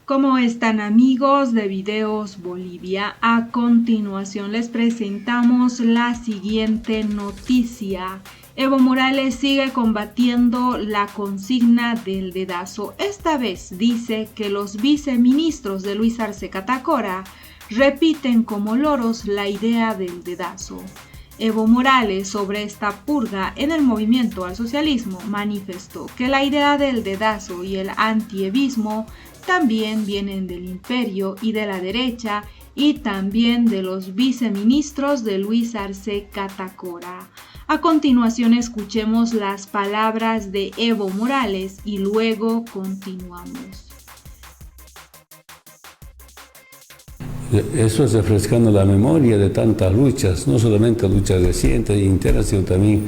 ¿Cómo están, amigos de Videos Bolivia? A continuación les presentamos la siguiente noticia. Evo Morales sigue combatiendo la consigna del dedazo. Esta vez dice que los viceministros de Luis Arce Catacora repiten como loros la idea del dedazo. Evo Morales, sobre esta purga en el movimiento al socialismo, manifestó que la idea del dedazo y el antievismo también vienen del imperio y de la derecha y también de los viceministros de Luis Arce Catacora. A continuación escuchemos las palabras de Evo Morales y luego continuamos. Eso es refrescando la memoria de tantas luchas, no solamente luchas recientes e internas, sino también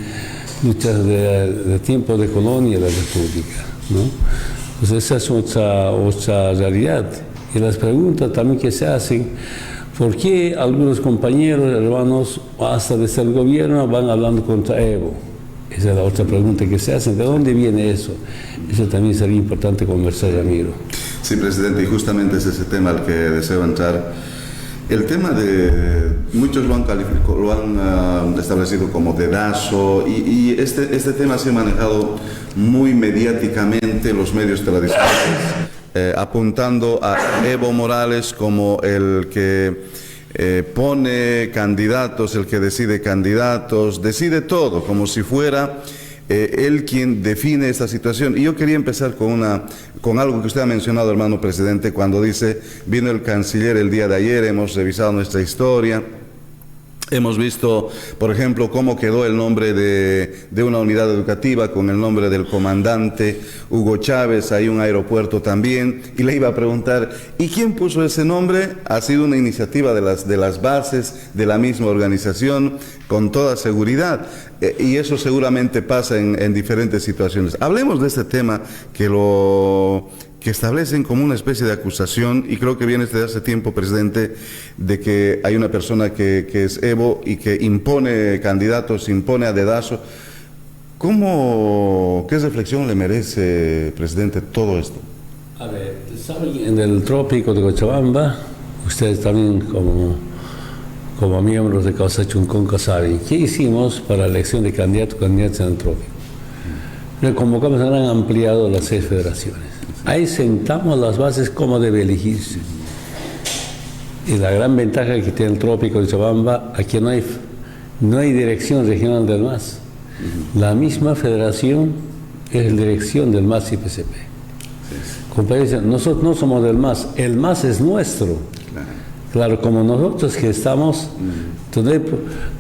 luchas de tiempo de colonia y de república, ¿no? Pues esa es otra realidad. Y las preguntas también que se hacen, ¿por qué algunos compañeros, hermanos, hasta desde el gobierno van hablando contra Evo? Esa es la otra pregunta que se hace. ¿De dónde viene eso? Eso también sería importante conversar, Ramiro. Sí, presidente, y justamente es ese tema al que deseo entrar. El tema de, muchos lo han establecido como dedazo, y este tema se ha manejado muy mediáticamente en los medios tradicionales, apuntando a Evo Morales como el que pone candidatos, el que decide candidatos, decide todo, como si fuera él quien define esta situación. Y yo quería empezar con algo que usted ha mencionado, hermano presidente, cuando dice, vino el canciller el día de ayer, hemos revisado nuestra historia, hemos visto, por ejemplo, cómo quedó el nombre de una unidad educativa con el nombre del comandante Hugo Chávez, hay un aeropuerto también, y le iba a preguntar, ¿y quién puso ese nombre? Ha sido una iniciativa de las bases de la misma organización, con toda seguridad, y eso seguramente pasa en diferentes situaciones. Hablemos de este tema que establecen como una especie de acusación, y creo que viene desde hace tiempo, presidente, de que hay una persona que es Evo y que impone candidatos, impone a dedazo. ¿Qué reflexión le merece, presidente, todo esto? A ver, ¿saben? En el trópico de Cochabamba, ustedes también como miembros de Causa Chunconca saben, ¿qué hicimos para la elección de candidatos en el trópico? Reconvocamos, han ampliado las 6 federaciones. Ahí sentamos las bases cómo debe elegirse. Y la gran ventaja que tiene el trópico de Cochabamba, aquí no hay dirección regional del MAS. La federación es la dirección del MAS y PCP. Compañeros, nosotros no somos del MAS, el MAS es nuestro. Claro, como nosotros que estamos, entonces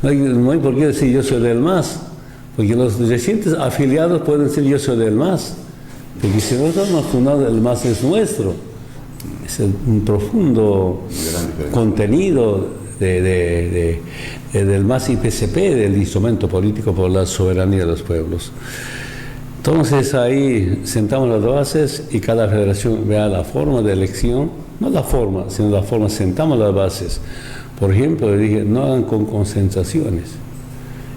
no hay por qué decir yo soy del MAS, porque los recientes afiliados pueden decir yo soy del MAS. Porque si nosotros nos fundamos, el MAS es nuestro. Es un profundo contenido del MAS y PCP, del instrumento político por la soberanía de los pueblos. Entonces ahí sentamos las bases y cada federación vea la forma de elección, no la forma, sino la forma, sentamos las bases. Por ejemplo, le dije, no hagan con concentraciones.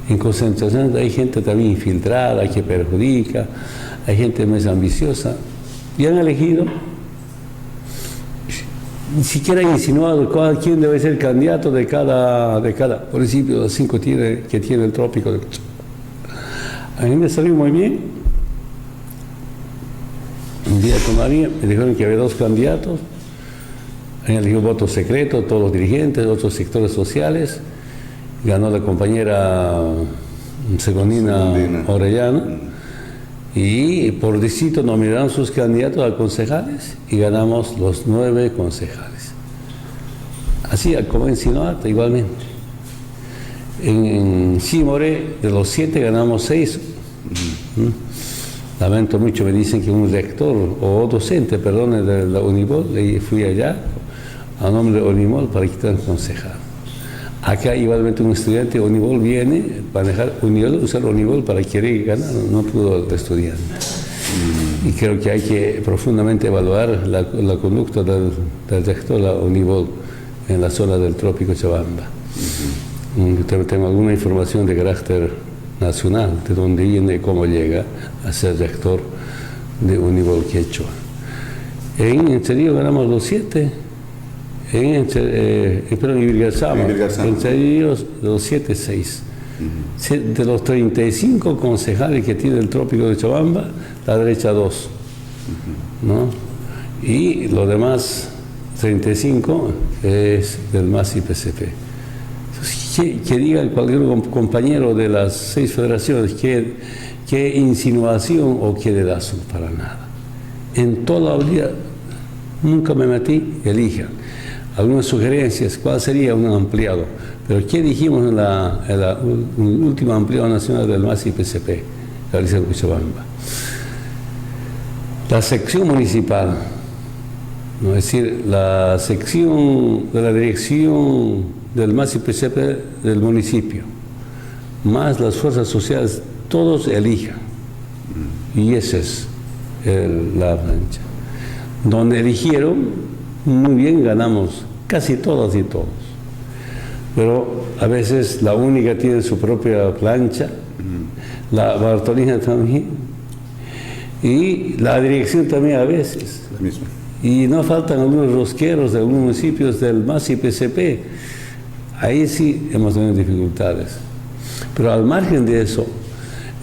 En concentraciones hay gente también infiltrada que perjudica, hay gente más ambiciosa, y han elegido, ni siquiera han insinuado quién debe ser el candidato de cada municipio de los 5 que tiene el trópico. A mí me salió muy bien. Un día con María me dijeron que había 2 candidatos, han elegido voto secreto, todos los dirigentes, otros sectores sociales, ganó la compañera Segondina Orellana, y por distrito nominaron sus candidatos a concejales y ganamos los 9 concejales. Así como en Sinoata igualmente. En Chimoré, de los 7 ganamos 6. Lamento mucho, me dicen que un rector o docente, perdón, de la Unimol, y fui allá a nombre de Unimol para quitar concejal. Acá igualmente un estudiante de Unimol viene para usar Unimol para querer ganar, no pudo el estudiante. Y creo que hay que profundamente evaluar la conducta del rector de la Unimol en la zona del trópico Chabamba. Tengo alguna información de carácter nacional, de dónde viene y cómo llega a ser rector de Unimol Quechua. En Entre ganamos los 7. En Ibilgarzamo, Entre los 7, 6. De los 35 concejales que tiene el Trópico de Cochabamba, la derecha 2. ¿No? Y los demás 35 es del MAS y PCP. Que diga cualquier compañero de las 6 federaciones qué insinuación o qué dedazo, para nada. En toda la vida nunca me metí, elijan. Algunas sugerencias, ¿cuál sería un ampliado? Pero ¿qué dijimos en la última ampliado nacional del MAS y PCP, realizada en Cochabamba? La sección municipal, ¿no? Es decir, la sección de la dirección del MAS y PCP del municipio, más las fuerzas sociales, todos elijan. Y esa es la plancha. Donde eligieron, muy bien, ganamos casi todas y todos. Pero a veces la única tiene su propia plancha, la Bartolina también, y la dirección también a veces. La misma. Y no faltan algunos rosqueros de algunos municipios del MAS y PCP. Ahí sí hemos tenido dificultades. Pero al margen de eso,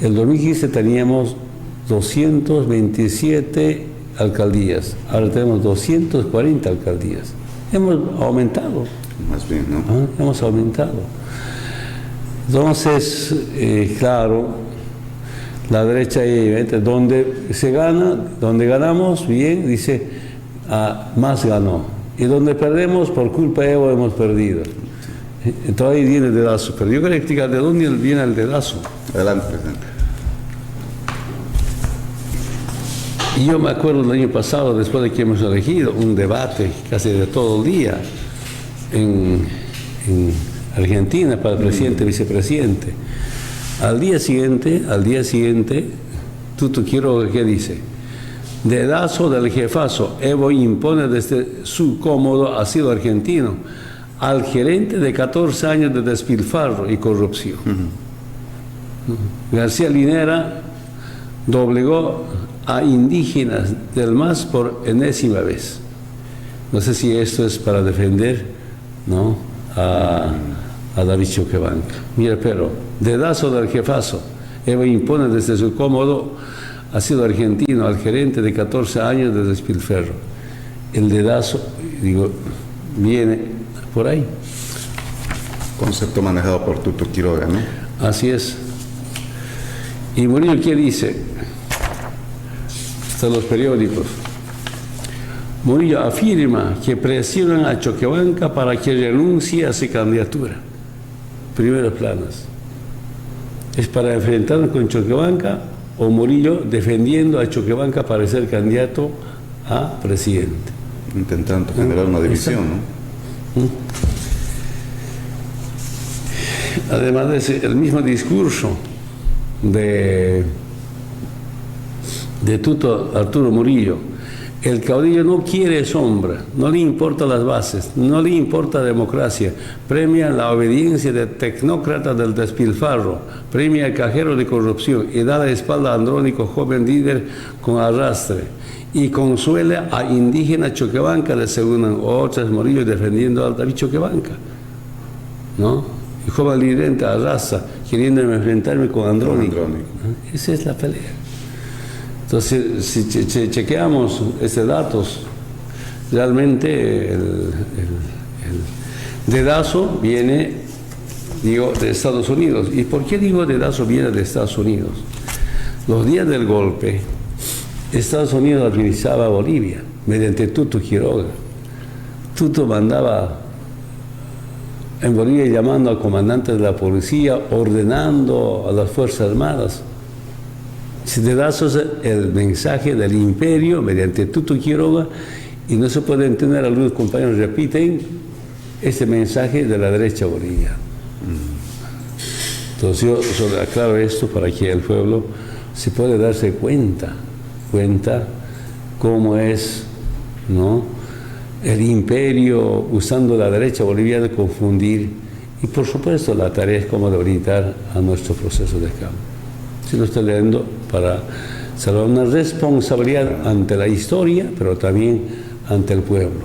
el 2015 teníamos 227 alcaldías, ahora tenemos 240 alcaldías. Hemos aumentado. Más bien, ¿no? Hemos aumentado. Entonces, claro, la derecha, donde se gana, donde ganamos, bien, dice, más ganó. Y donde perdemos, por culpa de Evo, hemos perdido. Entonces ahí viene el dedazo. Pero yo quería explicar de dónde viene el dedazo. Adelante, presidente. Y yo me acuerdo el año pasado, después de que hemos elegido un debate casi de todo el día en Argentina para presidente y vicepresidente. Al día siguiente, Tuto Quiroga, ¿qué dice? Dedazo del jefazo, Evo impone desde su cómodo asilo argentino al gerente de 14 años de despilfarro y corrupción. García Linera doblegó a indígenas del MAS por enésima vez. No sé si esto es para defender, ¿no?, a David Choquebanca. Mira, pero dedazo del jefazo, Evo impone desde su cómodo asilo argentino al gerente de 14 años de despilfarro. El dedazo, digo, viene por ahí. Concepto manejado por Tuto Quiroga, ¿no? Así es. Y Murillo, ¿qué dice? Hasta los periódicos. Murillo afirma que presionan a Choquebanca para que renuncie a su candidatura. Primeros planos. ¿Es para enfrentarnos con Choquebanca o Murillo defendiendo a Choquebanca para ser candidato a presidente? Intentando generar una división, ¿no? Además de ese, el mismo discurso de Tuto Arturo Murillo, el caudillo no quiere sombra, no le importan las bases, no le importa democracia, premia la obediencia de tecnócrata del despilfarro, premia al cajero de corrupción y da la espalda a Andrónico, joven líder con arrastre, y consuela a indígena Choquebanca, le aseguran otras Murillo defendiendo a David Choquebanca, ¿no? Y joven líder arrastra, queriendo enfrentarme con Andrónico. Esa es la pelea. Entonces, si chequeamos estos datos, realmente el dedazo viene, digo, de Estados Unidos. ¿Y por qué digo dedazo viene de Estados Unidos? Los días del golpe, Estados Unidos administraba Bolivia mediante Tuto Quiroga. Tuto mandaba en Bolivia llamando a comandantes de la policía, ordenando a las Fuerzas Armadas. Si dedazo es el mensaje del imperio mediante Tuto Quiroga, y no se puede entender, algunos compañeros repiten ese mensaje de la derecha boliviana. Entonces yo solo aclaro esto para que el pueblo se pueda darse cuenta cómo es, ¿no?, el imperio usando la derecha boliviana de confundir, y por supuesto la tarea es cómo debilitar a nuestro proceso de cambio. Si lo estoy leyendo para será una responsabilidad ante la historia, pero también ante el pueblo.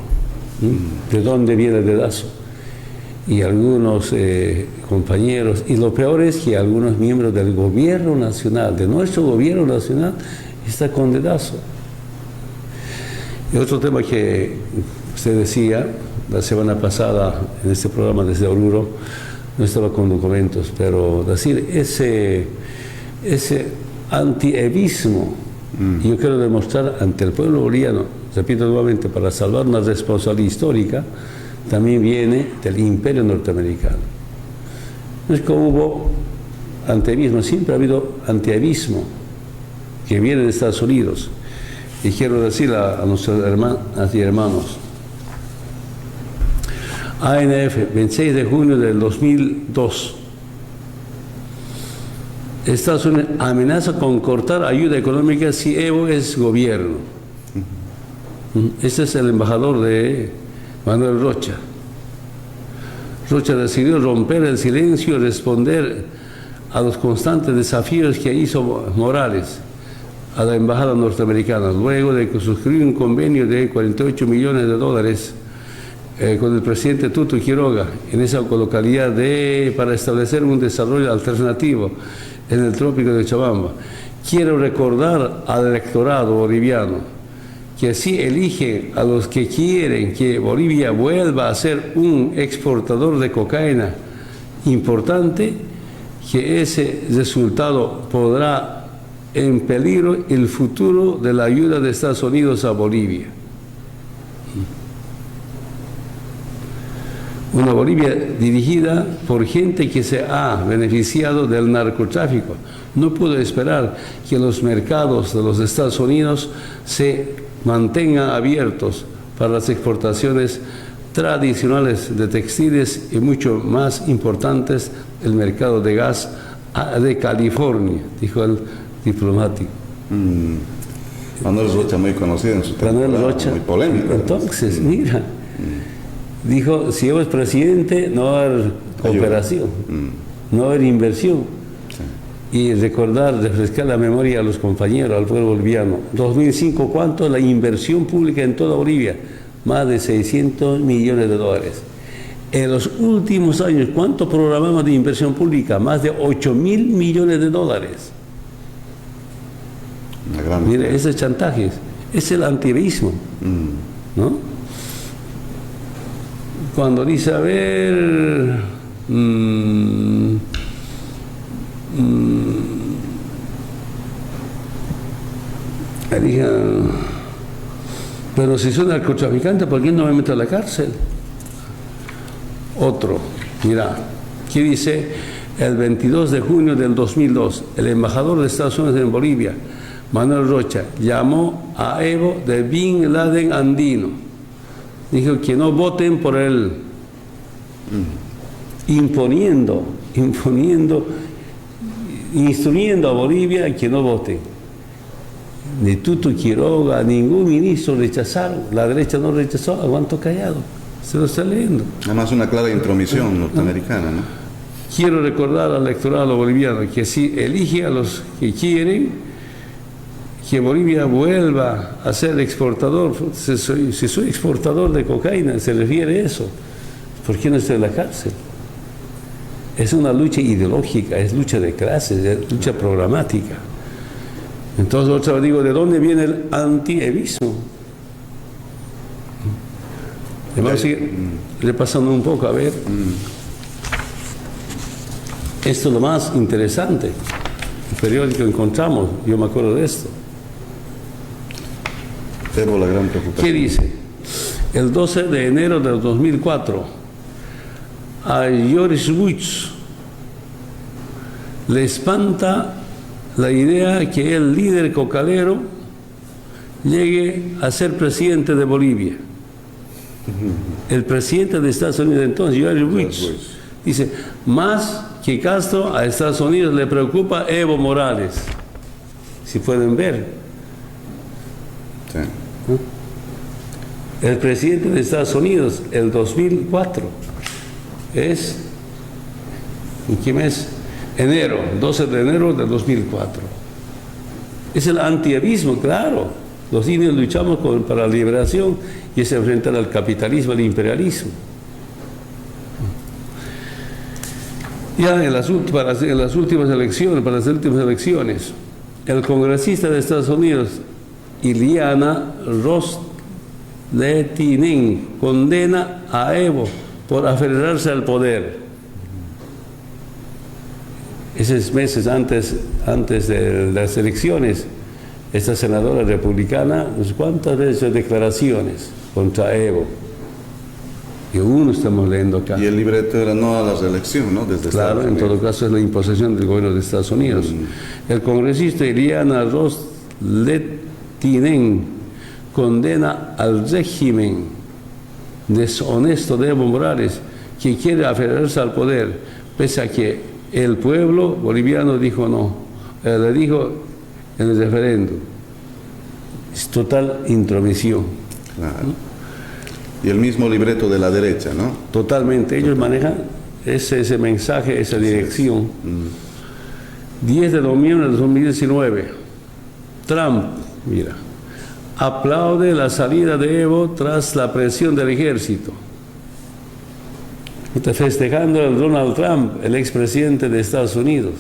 ¿De dónde viene el dedazo? Y algunos compañeros, y lo peor es que algunos miembros del gobierno nacional, de nuestro gobierno nacional, está con dedazo. Y otro tema que usted decía la semana pasada en este programa desde Oruro, no estaba con documentos, pero decir ese antievismo, yo quiero demostrar ante el pueblo boliviano, repito nuevamente, para salvar una responsabilidad histórica, también viene del imperio norteamericano. No es que hubo antievismo, siempre ha habido antievismo que viene de Estados Unidos. Y quiero decir a nuestros hermanos, ANF, 26 de junio del 2002, Estados Unidos amenaza con cortar ayuda económica si Evo es gobierno. Este es el embajador de Manuel Rocha. Rocha decidió romper el silencio y responder a los constantes desafíos que hizo Morales a la embajada norteamericana, luego de que suscribió un convenio de 48 millones de dólares con el presidente Tuto Quiroga en esa localidad para establecer un desarrollo alternativo en el trópico de Cochabamba. Quiero recordar al electorado boliviano que si elige a los que quieren que Bolivia vuelva a ser un exportador de cocaína importante, que ese resultado podrá en peligro el futuro de la ayuda de Estados Unidos a Bolivia. Una Bolivia dirigida por gente que se ha beneficiado del narcotráfico. No puedo esperar que los mercados de los Estados Unidos se mantengan abiertos para las exportaciones tradicionales de textiles y mucho más importantes el mercado de gas de California, dijo el diplomático. Manuel Rocha, muy conocido en su Manuel Rocha, muy polémico. Entonces, mira, dijo, si yo es presidente, no va a haber cooperación, no va a haber inversión. Y recordar, refrescar la memoria a los compañeros, al pueblo boliviano. 2005, ¿cuánto? La inversión pública en toda Bolivia, más de 600 millones de dólares. En los últimos años, ¿cuánto programamos de inversión pública? Más de 8.000 millones de dólares. Mire, ese chantaje es el antievismo, ¿no? Cuando dice, a ver, pero si soy narcotraficante, ¿por qué no me meto a la cárcel? Otro, mira, ¿qué dice? El 22 de junio del 2002, el embajador de Estados Unidos en Bolivia, Manuel Rocha, llamó a Evo de Bin Laden andino. Dijo que no voten por él, instruyendo a Bolivia que no voten. Ni Tuto Quiroga, ningún ministro rechazaron, la derecha no rechazó, aguantó callado, se lo está leyendo. Además una clara intromisión norteamericana, ¿no? Quiero recordar al electorado boliviano que si elige a los que quieren que Bolivia vuelva a ser exportador, si soy exportador de cocaína, se refiere a eso, ¿por qué no estoy en la cárcel? Es una lucha ideológica, es lucha de clases, es lucha programática. Entonces, otra vez digo, ¿de dónde viene el antievismo? Vamos a seguir repasando un poco, a ver. Esto es lo más interesante. El periódico encontramos, yo me acuerdo de esto. Tengo la gran preocupación. ¿Qué dice? El 12 de enero del 2004, a Joris Woods le espanta la idea que el líder cocalero llegue a ser presidente de Bolivia. El presidente de Estados Unidos entonces, Joris Woods, dice, más que Castro, a Estados Unidos le preocupa Evo Morales. Si pueden ver. Sí. El presidente de Estados Unidos, el 2004, es, ¿en qué mes? Enero, 12 de enero de 2004. Es el antievismo, claro. Los indios luchamos para la liberación y es enfrentar al capitalismo, al imperialismo. Ya en las últimas elecciones, el congresista de Estados Unidos, Ileana Ros-Lehtinen, condena a Evo por aferrarse al poder. Esos meses antes de las elecciones, esta senadora republicana, ¿cuántas veces declaraciones contra Evo? Que uno estamos leyendo acá. Y el libreto era no a la reelección, ¿no? Desde claro, en todo caso es la imposición del gobierno de Estados Unidos. El congresista Ileana Ros-Lehtinen condena al régimen deshonesto de Evo Morales, que quiere aferrarse al poder, pese a que el pueblo boliviano dijo no, le dijo en el referéndum. Es total intromisión. Claro. Y el mismo libreto de la derecha, ¿no? Totalmente. Ellos manejan ese mensaje, esa dirección. 10 de noviembre de 2019. Trump, mira, aplaude la salida de Evo tras la presión del ejército. Está festejando a Donald Trump, el expresidente de Estados Unidos.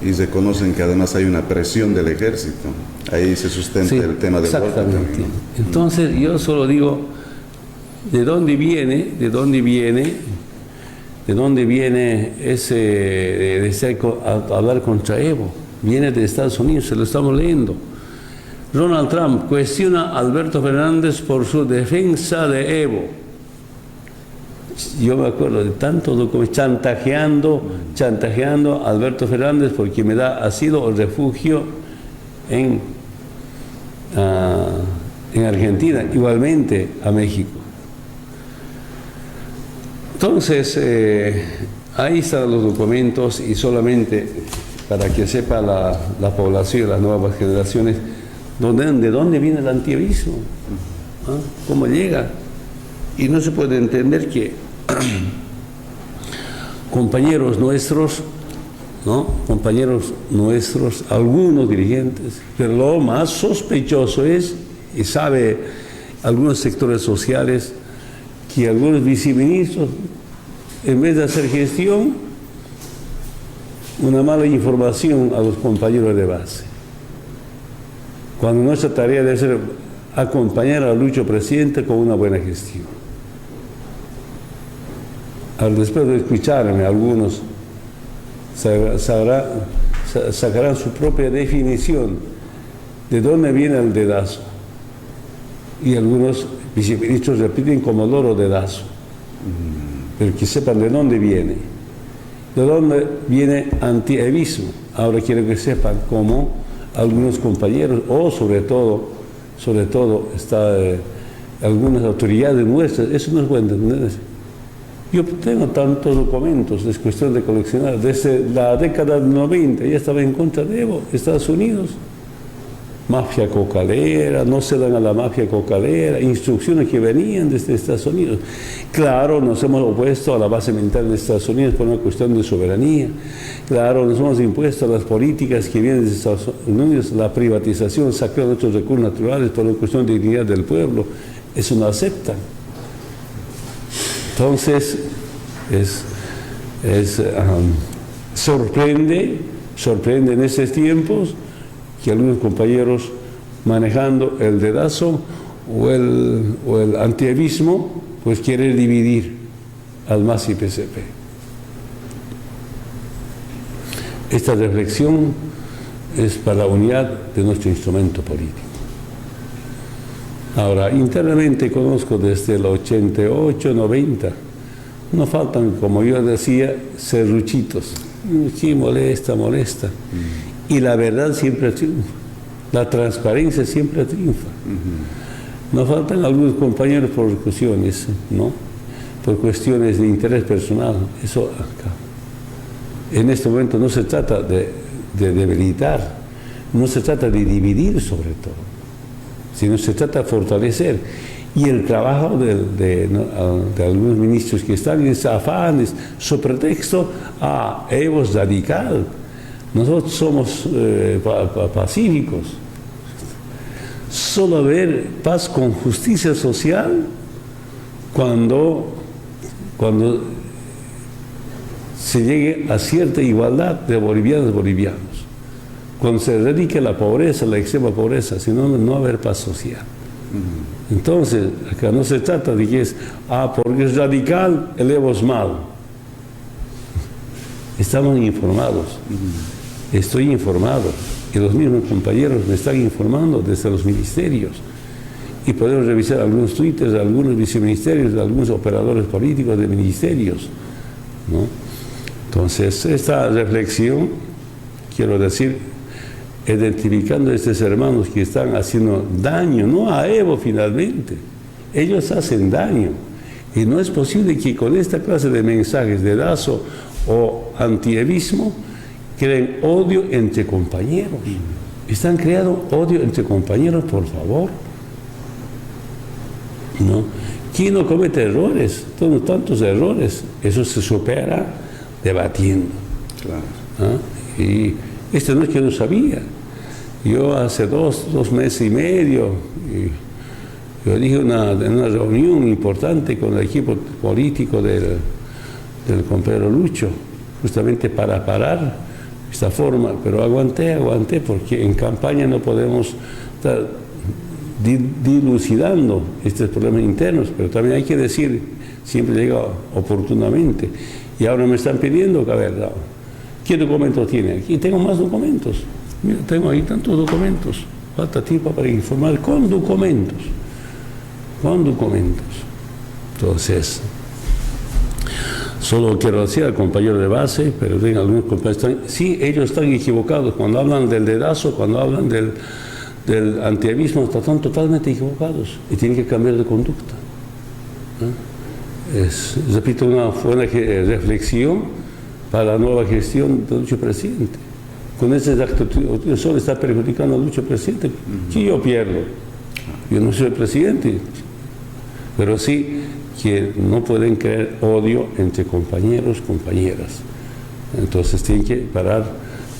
Y reconocen que además hay una presión del ejército. Ahí se sustenta el tema del golpe también, ¿no? Entonces yo solo digo, ¿de dónde viene ese de hablar contra Evo? Viene de Estados Unidos, se lo estamos leyendo. Donald Trump cuestiona a Alberto Fernández por su defensa de Evo. Yo me acuerdo de tantos documentos chantajeando a Alberto Fernández porque me da asilo o refugio en Argentina, igualmente a México. Entonces, ahí están los documentos y solamente para que sepa la población, las nuevas generaciones, de dónde viene el antievismo, cómo llega. Y no se puede entender que compañeros nuestros, algunos dirigentes, pero lo más sospechoso es, y sabe algunos sectores sociales, que algunos viceministros, en vez de hacer gestión, una mala información a los compañeros de base. Cuando nuestra tarea debe ser acompañar al Lucho presidente con una buena gestión. Después de escucharme, algunos sacarán su propia definición de dónde viene el dedazo. Y algunos viceministros repiten como loro dedazo. Pero que sepan de dónde viene. De dónde viene antievismo. Ahora quiero que sepan cómo algunos compañeros, o sobre todo algunas autoridades nuestras, eso no es bueno. Yo tengo tantos documentos, es cuestión de coleccionar. Desde la década del 90 ya estaba en contra de Evo, Estados Unidos. Mafia cocalera, no se dan a la mafia cocalera, instrucciones que venían desde Estados Unidos. Claro, nos hemos opuesto a la base militar de Estados Unidos por una cuestión de soberanía. Claro, nos hemos impuesto a las políticas que vienen de Estados Unidos, la privatización, saqueo de nuestros recursos naturales por una cuestión de dignidad del pueblo. Eso no aceptan. Entonces, sorprende en estos tiempos que algunos compañeros manejando el dedazo o el antievismo, pues quieren dividir al MAS y PCP. Esta reflexión es para la unidad de nuestro instrumento político. Ahora, internamente conozco desde el 88, 90, no faltan, como yo decía, serruchitos. Sí, molesta. Y la verdad siempre triunfa, la transparencia siempre triunfa. No faltan algunos compañeros por cuestiones, ¿no? Por cuestiones de interés personal. Eso acá. En este momento no se trata de debilitar, no se trata de dividir sobre todo, sino se trata de fortalecer. Y el trabajo de algunos ministros que están en afanes, sobre pretexto, Evo es radical, Nosotros somos pacíficos. Solo haber paz con justicia social cuando se llegue a cierta igualdad de bolivianos y bolivianos. Cuando se erradique la pobreza, la extrema pobreza, si no, no va a haber paz social. Entonces, acá no se trata de que porque es radical, el Evo es malo. Estamos informados. Estoy informado. Y los mismos compañeros me están informando desde los ministerios. Y podemos revisar algunos twitters de algunos viceministerios, de algunos operadores políticos de ministerios, ¿no? Entonces, esta reflexión, quiero decir, identificando a estos hermanos que están haciendo daño, no a Evo finalmente, ellos hacen daño. Y no es posible que con esta clase de mensajes de Lazo o antievismo creen odio entre compañeros. Están creando odio entre compañeros, por favor. ¿No? ¿Quién no comete errores? Tantos errores. Eso se supera debatiendo. Claro. ¿Ah? Y esto no es que no sabía. Yo hace dos meses y medio, yo dije en una reunión importante con el equipo político del compañero Lucho, justamente para parar esta forma, pero aguanté, porque en campaña no podemos estar dilucidando estos problemas internos, pero también hay que decir, siempre llega oportunamente. Y ahora me están pidiendo que, a ver, ¿qué documentos tiene? Aquí tengo más documentos. Mira, tengo ahí tantos documentos. Falta tiempo para informar con documentos. Entonces, solo quiero decir al compañero de base, pero tengo algunos compañeros, sí, ellos están equivocados. Cuando hablan del dedazo, cuando hablan del antievismo, están totalmente equivocados y tienen que cambiar de conducta. Repito, una buena reflexión para la nueva gestión del Lucho presidente. Con esa actitud, solo está perjudicando al Lucho presidente. Si yo pierdo, yo no soy presidente, pero sí que no pueden crear odio entre compañeros, compañeras. Entonces tienen que parar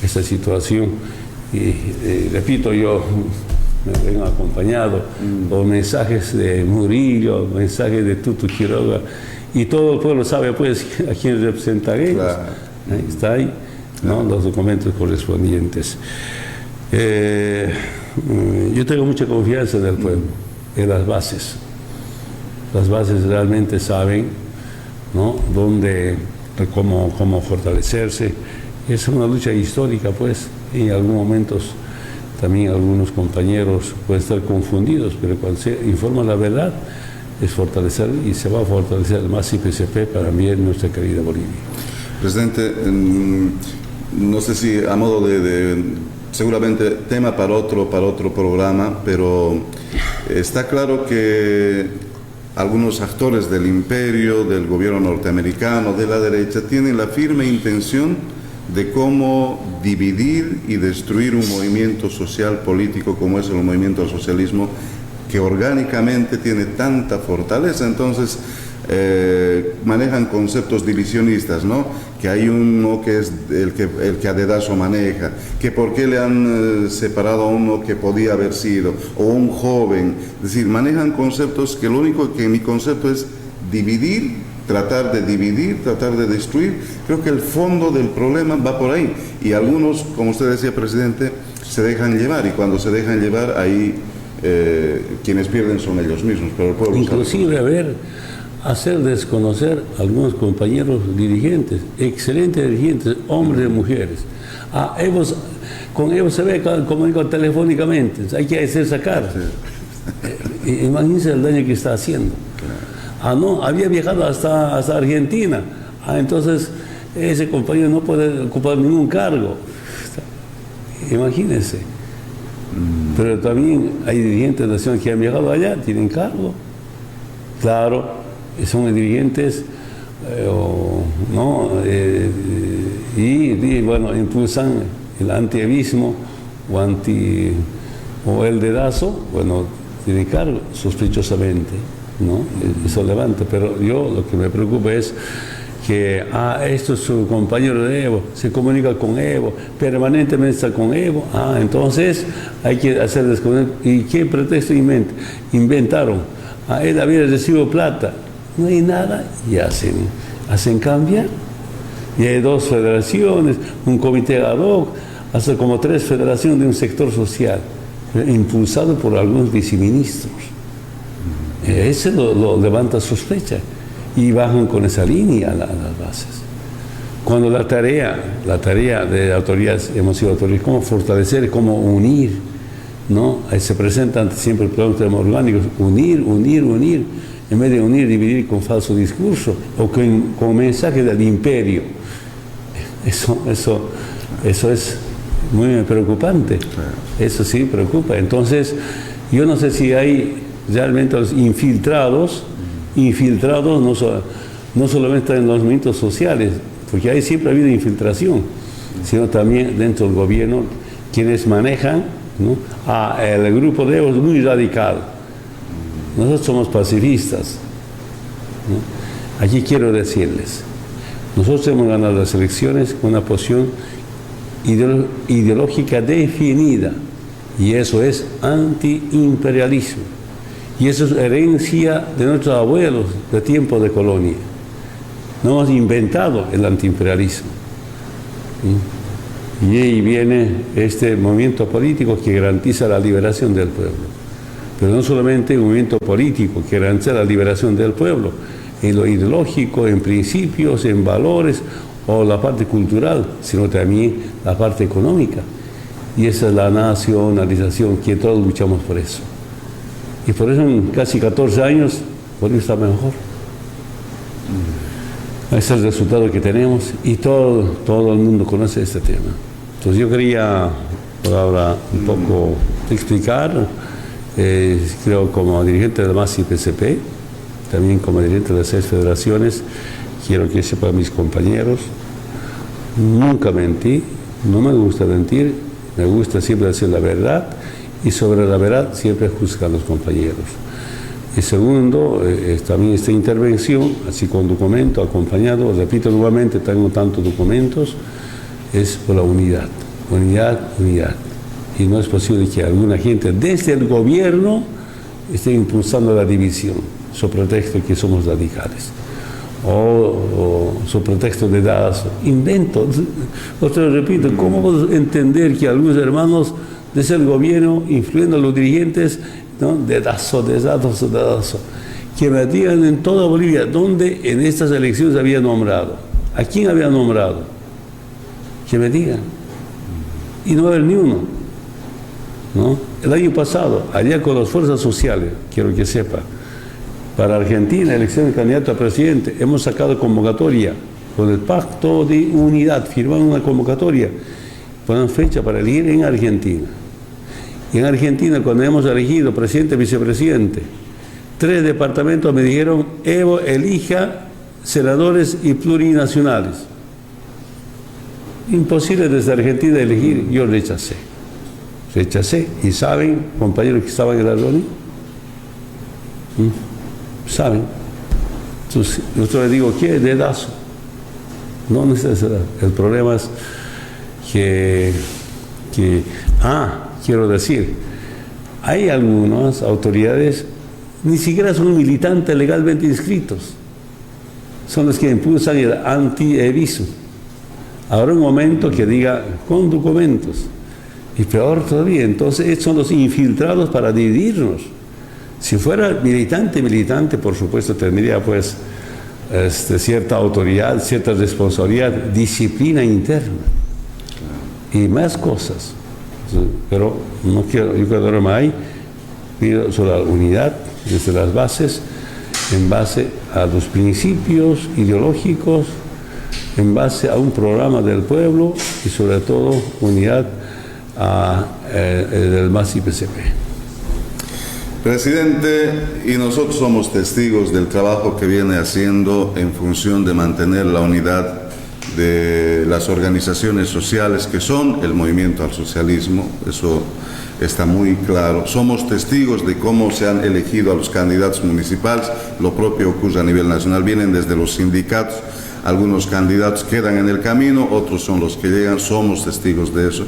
esta situación. Y repito, yo me vengo acompañado por mensajes de Murillo, mensajes de Tuto Quiroga, y todo el pueblo sabe pues a quién representan ellos. Claro. Está ahí, ¿no? Los documentos correspondientes. Yo tengo mucha confianza en el pueblo, en las bases. Las bases realmente saben, ¿no?, cómo fortalecerse. Es una lucha histórica, pues, y en algunos momentos también algunos compañeros pueden estar confundidos, pero cuando se informa la verdad es fortalecer, y se va a fortalecer más IPCP para bien nuestra querida Bolivia. Presidente, no sé si a modo de seguramente tema para otro programa, pero está claro que algunos actores del imperio, del gobierno norteamericano, de la derecha, tienen la firme intención de cómo dividir y destruir un movimiento social político como es el movimiento al socialismo, que orgánicamente tiene tanta fortaleza. Entonces manejan conceptos divisionistas, ¿no? Que hay uno que es el que a dedazo maneja, que por qué le han separado a uno que podía haber sido, o un joven. Es decir, manejan conceptos que lo único que mi concepto es dividir, tratar de destruir. Creo que el fondo del problema va por ahí. Y algunos, como usted decía, presidente, se dejan llevar, y cuando se dejan llevar, ahí quienes pierden son ellos mismos. Pero el pueblo inclusive, hacer desconocer a algunos compañeros dirigentes, excelentes dirigentes, hombres y mujeres. Con Evo se ve comunicado telefónicamente, hay que hacer sacar. Sí. Imagínense el daño que está haciendo. No, había viajado hasta Argentina. Entonces ese compañero no puede ocupar ningún cargo. Imagínense. Pero también hay dirigentes de nación que han viajado allá, tienen cargo. Claro, son dirigentes, y bueno, impulsan el antievismo o el dedazo, bueno, tienen cargo, sospechosamente, ¿no? Eso levanta. Pero yo lo que me preocupa es que esto es su compañero de Evo, se comunica con Evo, permanentemente está con Evo, entonces hay que hacer desconocer. ¿Y qué pretexto inventaron? Él había recibido plata, no hay nada, y hacen cambiar. Y hay 2 federaciones, un comité ad hoc, hasta como 3 federaciones de un sector social, impulsado por algunos viceministros. Ese lo levanta sospecha. Y bajan con esa línea las bases. Cuando la tarea de autoridades, hemos sido autoridades, cómo fortalecer, cómo unir, ¿no? Ahí se presentan siempre problemas orgánicos, unir, en vez de unir, dividir con falso discurso, o con mensaje del imperio. Eso es muy preocupante. Eso sí preocupa. Entonces, yo no sé si hay realmente los infiltrados no solamente en los movimientos sociales, porque ahí siempre ha habido infiltración, sino también dentro del gobierno, quienes manejan, ¿no? El grupo de Evo es muy radical. Nosotros somos pacifistas, ¿no? Aquí quiero decirles, nosotros hemos ganado las elecciones con una posición ideológica definida, y eso es antiimperialismo. Y eso es herencia de nuestros abuelos de tiempo de colonia. No hemos inventado el antiimperialismo. Y ahí viene este movimiento político que garantiza la liberación del pueblo. Pero no solamente un movimiento político que garantiza la liberación del pueblo, en lo ideológico, en principios, en valores, o la parte cultural, sino también la parte económica. Y esa es la nacionalización, que todos luchamos por eso. Y por eso en casi 14 años podría estar mejor. Ese es el resultado que tenemos y todo el mundo conoce este tema. Entonces yo quería por ahora un poco explicar, creo como dirigente del MAS y PCP, también como dirigente de las 6 federaciones, quiero que sepan mis compañeros, nunca mentí, no me gusta mentir, me gusta siempre decir la verdad, y sobre la verdad siempre juzgan los compañeros. Y segundo, también esta intervención, así con documento acompañado, repito nuevamente, tengo tantos documentos, es por la unidad. Y no es posible que alguna gente desde el gobierno esté impulsando la división, sobre pretexto que somos radicales. O sobre pretexto de dadas, inventos. Otra vez repito, ¿cómo podemos entender que algunos hermanos desde el gobierno, influyendo a los dirigentes, ¿no? dedazo, que me digan en toda Bolivia dónde en estas elecciones había nombrado, a quién había nombrado, que me digan, y no haber ni uno, ¿no? El año pasado, allá con las fuerzas sociales, quiero que sepa, para Argentina, elección de candidato a presidente, hemos sacado convocatoria con el pacto de unidad, firmamos una convocatoria, ponen fecha para elegir en Argentina. Y en Argentina, cuando hemos elegido presidente y vicepresidente, 3 departamentos me dijeron: Evo elija senadores y plurinacionales. Imposible desde Argentina elegir, yo rechacé. Y saben, compañeros que estaban en la reunión, saben. Entonces, yo les digo, ¿qué dedazo? No necesita. El problema es quiero decir, hay algunas autoridades, ni siquiera son militantes legalmente inscritos, son los que impulsan el anti-evismo. Habrá un momento que diga con documentos, y peor todavía, entonces son los infiltrados para dividirnos. Si fuera militante, por supuesto tendría pues cierta autoridad, cierta responsabilidad, disciplina interna y más cosas. Pero no quiero, yo quiero darme ahí, pido sobre la unidad desde las bases, en base a los principios ideológicos, en base a un programa del pueblo y sobre todo unidad del MAS y PCP. Presidente, y nosotros somos testigos del trabajo que viene haciendo en función de mantener la unidad de las organizaciones sociales que son el movimiento al socialismo, eso está muy claro. Somos testigos de cómo se han elegido a los candidatos municipales, lo propio ocurre a nivel nacional, vienen desde los sindicatos algunos candidatos quedan en el camino, otros son los que llegan, somos testigos de eso.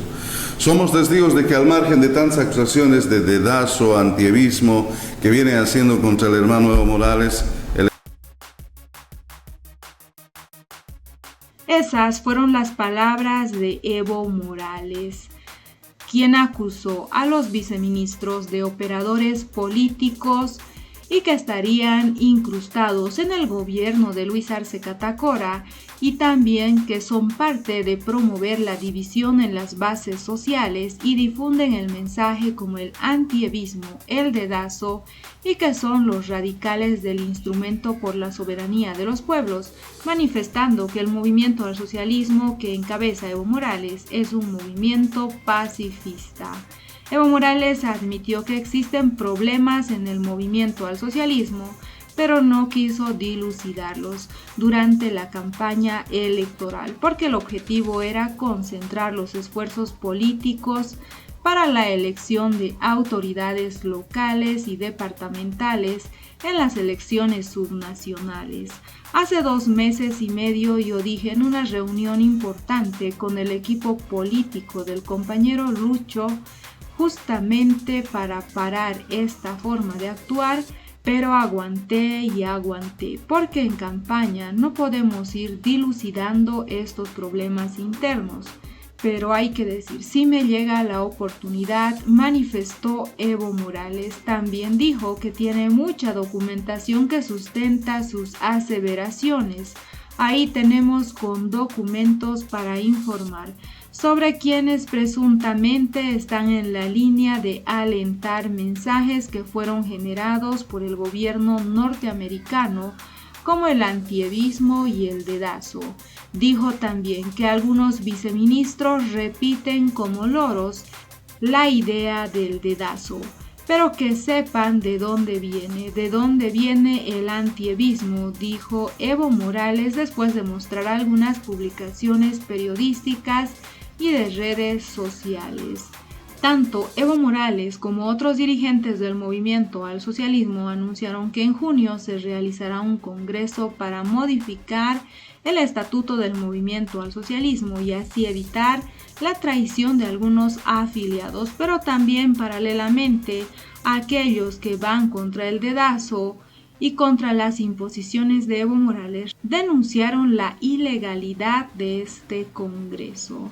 Somos testigos de que al margen de tantas acusaciones de dedazo, antievismo que vienen haciendo contra el hermano Evo Morales, Esas fueron las palabras de Evo Morales, quien acusó a los viceministros de operadores políticos y que estarían incrustados en el gobierno de Luis Arce Catacora y también que son parte de promover la división en las bases sociales y difunden el mensaje como el antievismo, el dedazo y que son los radicales del instrumento por la soberanía de los pueblos, manifestando que el movimiento al socialismo que encabeza Evo Morales es un movimiento pacifista. Evo Morales admitió que existen problemas en el movimiento al socialismo, pero no quiso dilucidarlos durante la campaña electoral, porque el objetivo era concentrar los esfuerzos políticos para la elección de autoridades locales y departamentales en las elecciones subnacionales. Hace 2 meses y medio yo dije en una reunión importante con el equipo político del compañero Lucho, justamente para parar esta forma de actuar, pero aguanté y aguanté, porque en campaña no podemos ir dilucidando estos problemas internos. Pero hay que decir, si me llega la oportunidad, manifestó Evo Morales. También dijo que tiene mucha documentación que sustenta sus aseveraciones. Ahí tenemos con documentos para informar sobre quienes presuntamente están en la línea de alentar mensajes que fueron generados por el gobierno norteamericano, como el antievismo y el dedazo. Dijo también que algunos viceministros repiten como loros la idea del dedazo, pero que sepan de dónde viene el antievismo, dijo Evo Morales después de mostrar algunas publicaciones periodísticas y de redes sociales. Tanto Evo Morales como otros dirigentes del movimiento al socialismo anunciaron que en junio se realizará un congreso para modificar el estatuto del movimiento al socialismo y así evitar la traición de algunos afiliados, pero también paralelamente a aquellos que van contra el dedazo y contra las imposiciones de Evo Morales denunciaron la ilegalidad de este congreso.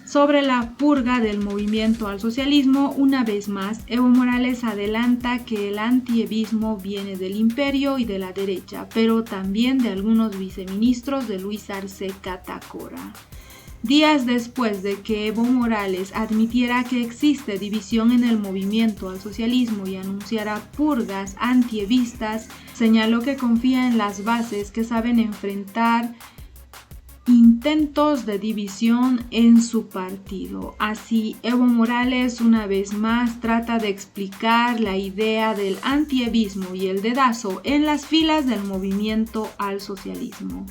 Sobre la purga del movimiento al socialismo, una vez más, Evo Morales adelanta que el antievismo viene del imperio y de la derecha, pero también de algunos viceministros de Luis Arce Catacora. Días después de que Evo Morales admitiera que existe división en el movimiento al socialismo y anunciara purgas antievistas, señaló que confía en las bases que saben enfrentar intentos de división en su partido. Así, Evo Morales una vez más trata de explicar la idea del antievismo y el dedazo en las filas del movimiento al socialismo.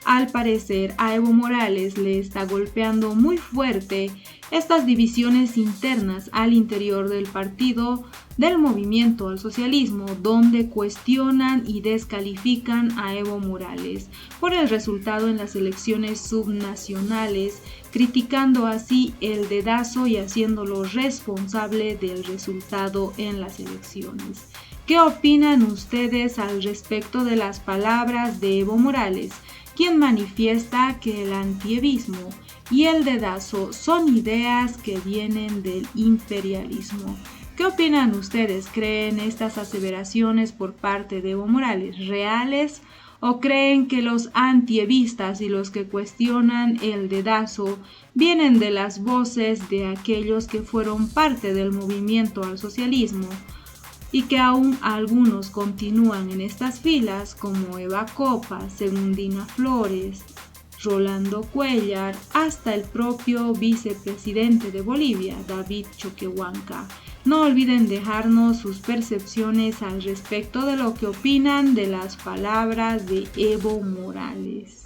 Al parecer, a Evo Morales le está golpeando muy fuerte estas divisiones internas al interior del partido del movimiento al socialismo, donde cuestionan y descalifican a Evo Morales por el resultado en las elecciones subnacionales, criticando así el dedazo y haciéndolo responsable del resultado en las elecciones. ¿Qué opinan ustedes al respecto de las palabras de Evo Morales, quien manifiesta que el antievismo y el dedazo son ideas que vienen del imperialismo? ¿Qué opinan ustedes? ¿Creen estas aseveraciones por parte de Evo Morales reales o creen que los antievistas y los que cuestionan el dedazo vienen de las voces de aquellos que fueron parte del movimiento al socialismo y que aún algunos continúan en estas filas como Eva Copa, Segundina Flores, Rolando Cuellar, hasta el propio vicepresidente de Bolivia, David Choquehuanca? No olviden dejarnos sus percepciones al respecto de lo que opinan de las palabras de Evo Morales.